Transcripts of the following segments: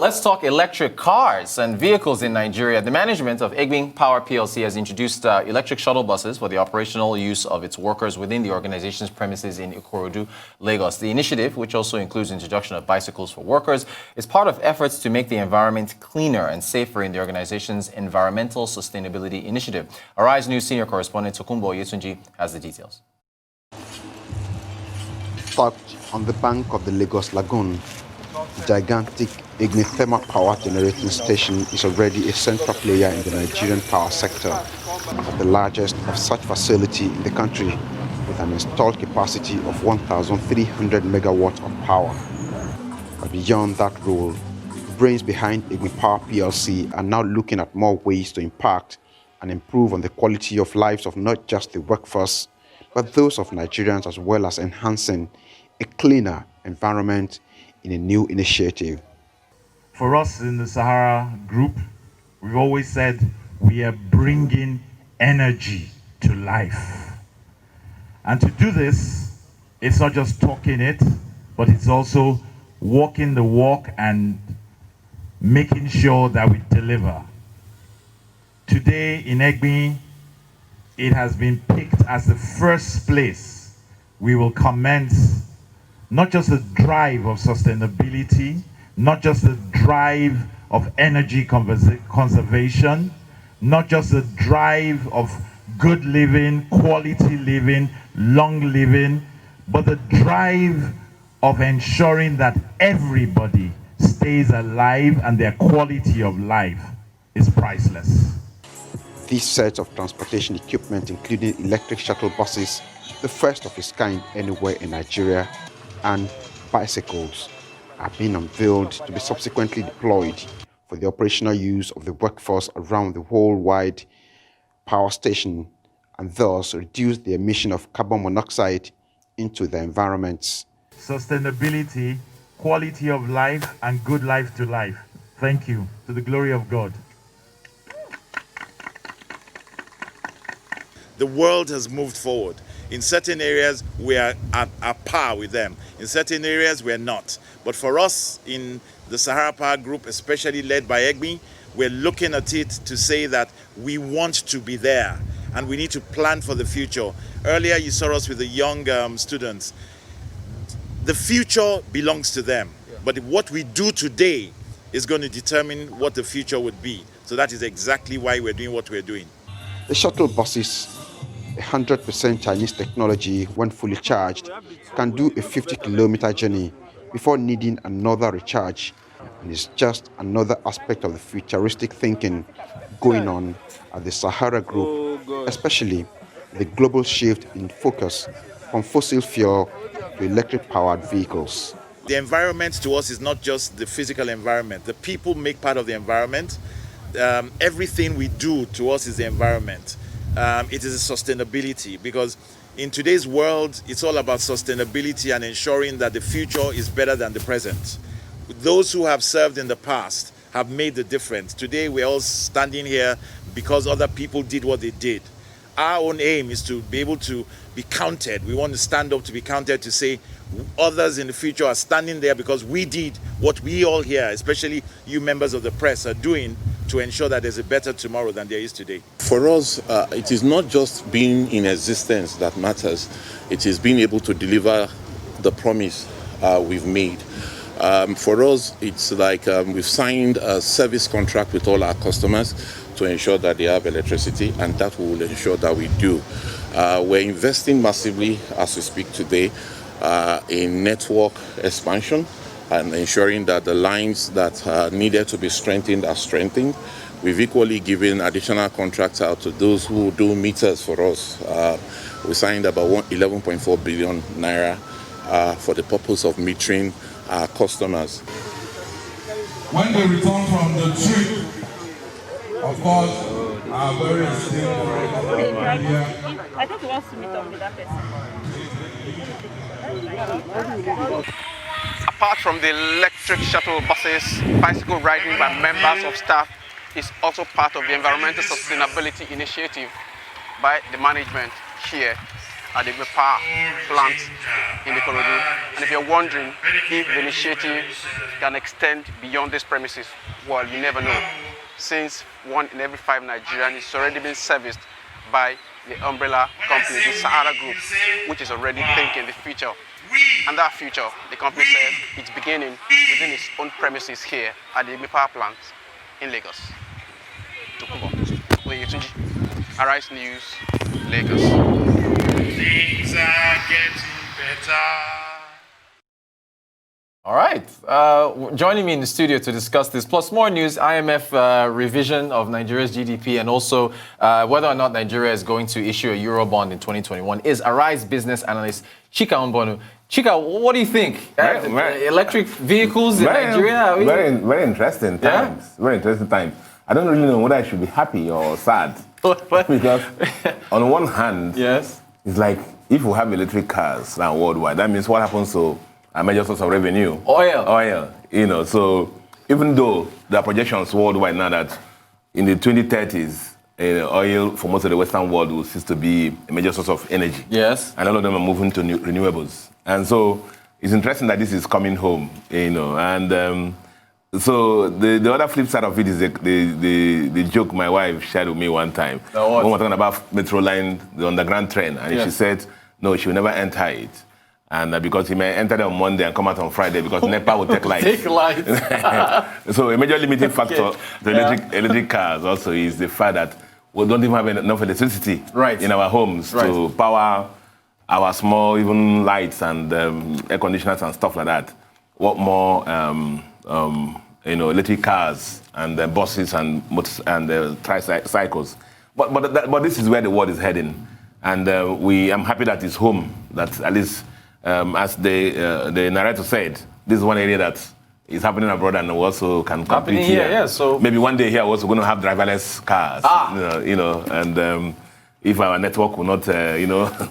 let's talk electric cars and vehicles in Nigeria. The management of Egbin Power Plc has introduced electric shuttle buses for the operational use of its workers within the organization's premises in Ikorodu, Lagos. The initiative, which also includes introduction of bicycles for workers, is part of efforts to make the environment cleaner and safer in the organization's environmental sustainability initiative. Arise News senior correspondent Tokunbo Yetunji has the details. Parked on the bank of the Lagos Lagoon, the gigantic Egbin Power Generating Station is already a central player in the Nigerian power sector, the largest of such facility in the country, with an installed capacity of 1,300 megawatts of power. But beyond that role, the brains behind Egbin Power PLC are now looking at more ways to impact and improve on the quality of lives of not just the workforce, but those of Nigerians, as well as enhancing a cleaner environment in a new initiative. For us in the Sahara Group, we've always said we are bringing energy to life. And to do this, it's not just talking it, but it's also walking the walk and making sure that we deliver. Today in Egbin, it has been picked as the first place we will commence not just the drive of sustainability, not just the drive of energy conservation, not just the drive of good living, quality living, long living, but the drive of ensuring that everybody stays alive and their quality of life is priceless. These sets of transportation equipment, including electric shuttle buses, the first of its kind anywhere in Nigeria, and bicycles, are being unveiled to be subsequently deployed for the operational use of the workforce around the whole wide power station, and thus reduce the emission of carbon monoxide into the environments. Sustainability, quality of life, and good life to life. Thank you, to the glory of God. The world has moved forward. In certain areas, we are at par with them. In certain areas, we are not. But for us in the Sahara Power Group, especially led by Egbin, we're looking at it to say that we want to be there and we need to plan for the future. Earlier, you saw us with the young students. The future belongs to them. But what we do today is going to determine what the future would be. So that is exactly why we're doing what we're doing. The shuttle buses, 100% Chinese technology, when fully charged, can do a 50-kilometer journey before needing another recharge, and it's just another aspect of the futuristic thinking going on at the Sahara Group, especially the global shift in focus from fossil fuel to electric-powered vehicles. The environment to us is not just the physical environment. The people make part of the environment. Everything we do to us is the environment. It is a sustainability, because in today's world, it's all about sustainability and ensuring that the future is better than the present. Those who have served in the past have made the difference. Today, we're all standing here because other people did what they did. Our own aim is to be able to be counted. We want to stand up to be counted, to say others in the future are standing there because we did what we all here, especially you members of the press, are doing to ensure that there's a better tomorrow than there is today. For us, it is not just being in existence that matters. It is being able to deliver the promise we've made. For us, it's like we've signed a service contract with all our customers to ensure that they have electricity, and that will ensure that we do. We're investing massively as we speak today in network expansion and ensuring that the lines that are needed to be strengthened are strengthened. We've equally given additional contracts out to those who do meters for us. We signed about 11.4 billion naira for the purpose of metering our customers. When they return from the trip, of course, our very esteemed friend here. I think he wants to meet up with that person. Apart from the electric shuttle buses, bicycle riding by members of staff is also part of the environmental sustainability initiative by the management here at the power plant in Ikorodu. And And if you're wondering if the initiative can extend beyond these premises, well, you never know. Since 1 in every 5 Nigerians is already being serviced by the umbrella company, the Sahara Group, which is already thinking the future. And that future, the company says, it's beginning within its own premises here at the Egbin Power Plant in Lagos. Arise News, Lagos. Things are getting better. All right. Joining me in the studio to discuss this, plus more news, IMF revision of Nigeria's GDP, and also whether or not Nigeria is going to issue a Eurobond in 2021, is Arise Business Analyst Chika Mbonu. Chika, what do you think? Electric vehicles in Nigeria? Very interesting times. Yeah? Very interesting times. I don't really know whether I should be happy or sad. Because on one hand, yes, it's like if we have electric cars now worldwide, that means what happens to a major source of revenue? Oil. You know, so even though there are projections worldwide now that in the 2030s, oil for most of the Western world will cease to be a major source of energy. Yes. And all of them are moving to renewables. And so it's interesting that this is coming home, you know, and so the other flip side of it is the joke my wife shared with me one time. When we were talking about Metro Line, the underground train, and she said, no, she will never enter it. And because he may enter it on Monday and come out on Friday because NEPA will take lights. Take lights. So a major limiting factor to electric cars also is the fact that we don't even have enough electricity in our homes to power our small even lights and air conditioners and stuff like that. What more electric cars and buses and tricycles. But this is where the world is heading. And I'm happy that it's home, that at least, as the narrator said, this is one area that is happening abroad and we also can compete here. Yeah, so maybe one day here we're also going to have driverless cars, and if our network will not,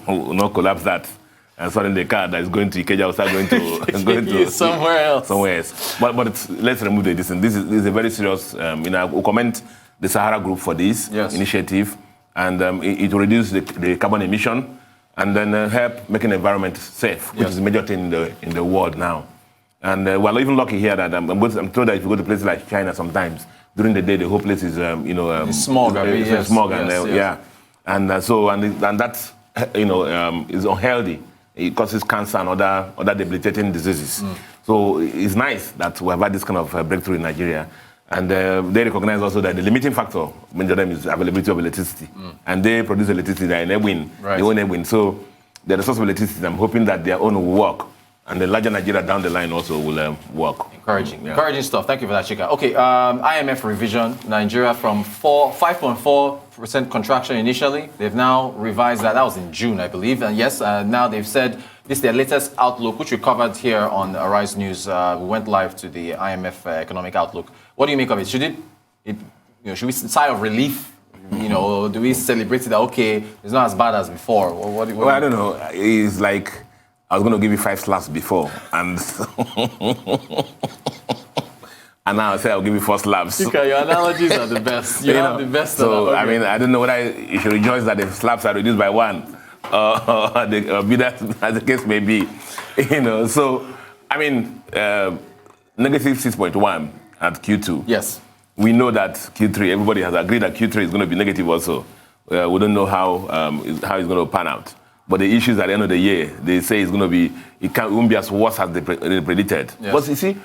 will not collapse that, and suddenly the car that is going to Ikeja will start going to somewhere else. But let's remove the distance. This is a very serious. We commend the Sahara Group for this initiative, and it will reduce the carbon emission, and then help making the environment safe, which is a major thing in the world now. And we're even lucky here that I'm told that if you go to places like China, sometimes during the day the whole place is smog. And that is unhealthy. It causes cancer and other debilitating diseases. So it's nice that we have had this kind of breakthrough in Nigeria. And they recognize also that the limiting factor, major them, is availability of electricity. And they produce electricity in Egbin, their own Egbin. So the resource of electricity, I'm hoping that their own will work. And the larger Nigeria down the line also will work. Encouraging stuff. Thank you for that, Chika. Okay, IMF revision, Nigeria from 5.4% contraction initially. They've now revised that. That was in June, I believe. And yes, now they've said this is their latest outlook, which we covered here on Arise News. We went live to the IMF economic outlook. What do you make of it? Should we sigh of relief? Do we celebrate it that, okay, it's not as bad as before? Well, I don't know. It's like I was going to give you 5 slaps before, and and now I say I'll give you 4 slaps. Chika, your analogies are the best. You have the best. So I mean, I don't know whether you should rejoice that the slaps are reduced by 1, or be that as the case may be. So I mean, negative 6.1 at Q2. Yes. We know that Q3. Everybody has agreed that Q3 is going to be negative also. We don't know how it's going to pan out. But the issues at the end of the year, they say it's going to be, it won't be as worse as they predicted. Yes. But you see,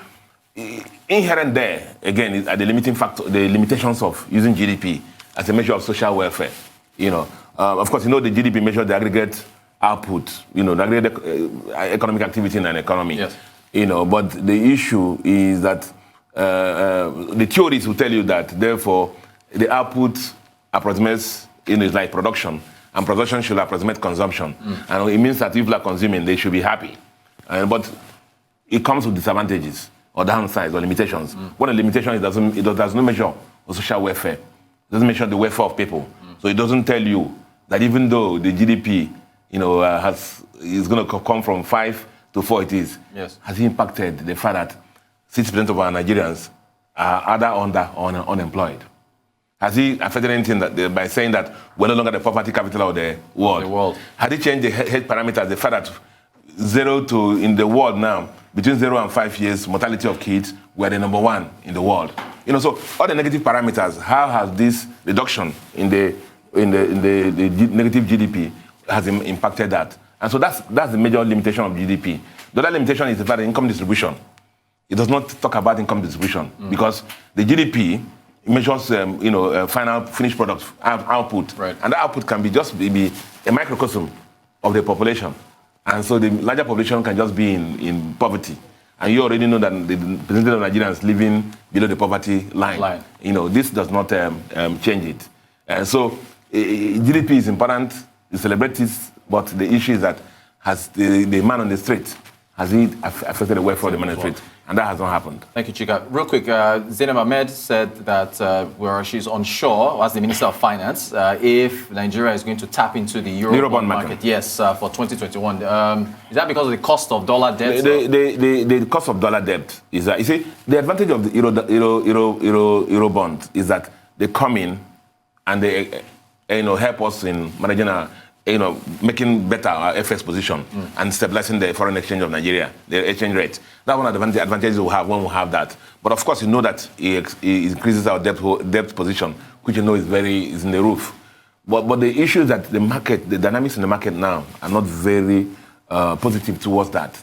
inherent there, again, is the limiting factor, the limitations of using GDP as a measure of social welfare. Of course, the GDP measures the aggregate output, the aggregate economic activity in an economy. Yes. But the issue is that the theories will tell you that, therefore, the output approximates, is like production. And production should approximate consumption. And it means that if people are consuming, they should be happy. But it comes with disadvantages or downsides or limitations. What a limitation is, it does not measure social welfare. It doesn't measure the welfare of people. So it doesn't tell you that even though the GDP, is going to come from 5 to 4, it is, has impacted the fact that 60% of our Nigerians are either under or unemployed. Has he affected anything by saying that we're no longer the property capital of the world? Has he changed the health parameters, the fact that in the world now, between 0 and 5 years, mortality of kids, we're the number 1 in the world. So all the negative parameters, how has this reduction in the negative GDP has impacted that? And so that's the major limitation of GDP. The other limitation is about income distribution. It does not talk about income distribution because the GDP measures, final finished product output, right. And that output can be a microcosm of the population, and so the larger population can just be in poverty. And you already know that the percentage of Nigerians living below the poverty line. This does not change it. And so GDP is important, you celebrate it, but the issue is that has the man on the street, has it affected the welfare of the man on the street? And that has not happened. Thank you, Chika. Real quick, Zainab Ahmed said that she's unsure, as the Minister of Finance, if Nigeria is going to tap into the Eurobond market. Yes, for 2021. Is that because of the cost of dollar debt? The cost of dollar debt is that, you see, the advantage of the Eurobond is that they come in and they help us in managing our, making better our FX position and stabilizing the foreign exchange of Nigeria, the exchange rate. That's one of the advantages we have when we have that. But of course, that it increases our debt position, which is in the roof. But the issue is that the dynamics in the market now are not very positive towards that.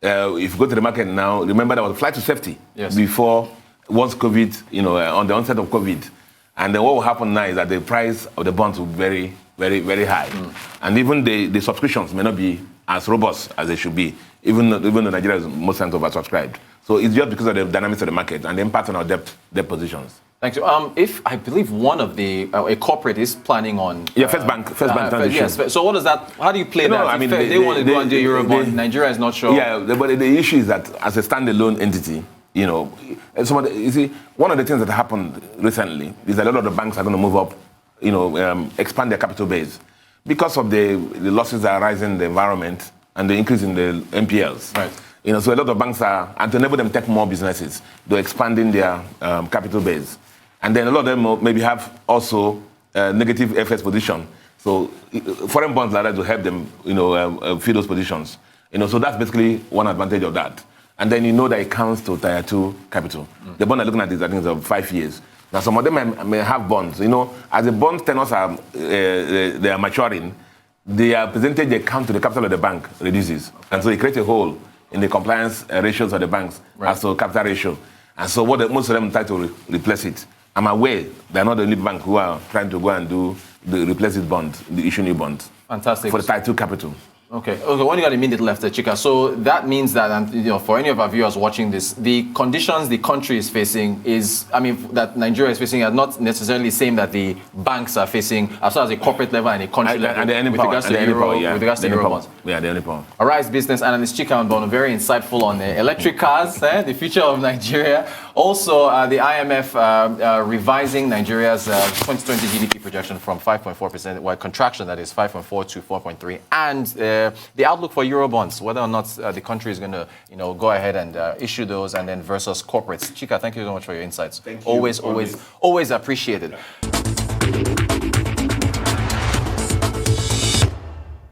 If you go to the market now, remember there was a flight to safety once COVID, on the onset of COVID. And then what will happen now is that the price of the bonds will be very, very, very high. And even the subscriptions may not be as robust as they should be, even though Nigeria is most times oversubscribed. So it's just because of the dynamics of the market and the impact on our debt positions. Thank you. If I believe one of a corporate is planning on... First bank transition. Yes. So what does that... How do you play that? I mean, they want to go and do Eurobond. Nigeria is not sure. Yeah, but the issue is that as a standalone entity, you see, one of the things that happened recently is that a lot of the banks are going to move up, expand their capital base because of the losses that are rising in the environment and the increase in the NPLs. Right. So a lot of banks and to enable them to take more businesses, they're expanding their capital base. And then a lot of them maybe have also negative FX position. So foreign bonds like that will help them, fill those positions. So that's basically one advantage of that. And then that it counts to Tier 2 capital. The bond I'm looking at is, I think, of 5 years. Now, some of them may have bonds. As the bond tenors they are maturing, their percentage they count to the capital of the bank reduces. Okay. And so it creates a hole in the compliance ratios of the banks as to capital ratio. And so most of them try to replace it. I'm aware they're not the only bank who are trying to go and replace this bond, the issue new bond. Fantastic. For the Tier 2 capital. Okay. When you got a minute left, Chika. So that means that, for any of our viewers watching this, the conditions the country is facing that Nigeria is facing are not necessarily the same that the banks are facing as far as a corporate level and a country level. And with regards to Eurobonds. Yeah, the only power. All right, business analyst Chika Mbonu, very insightful on electric cars, the future of Nigeria. Also, the IMF revising Nigeria's 2020 GDP projection from 5.4%, well, contraction, that is 5.4 to 4.3, and the outlook for Eurobonds, whether or not the country is going to, go ahead and issue those, and then versus corporates. Chika, thank you so much for your insights. Thank you. Always appreciated.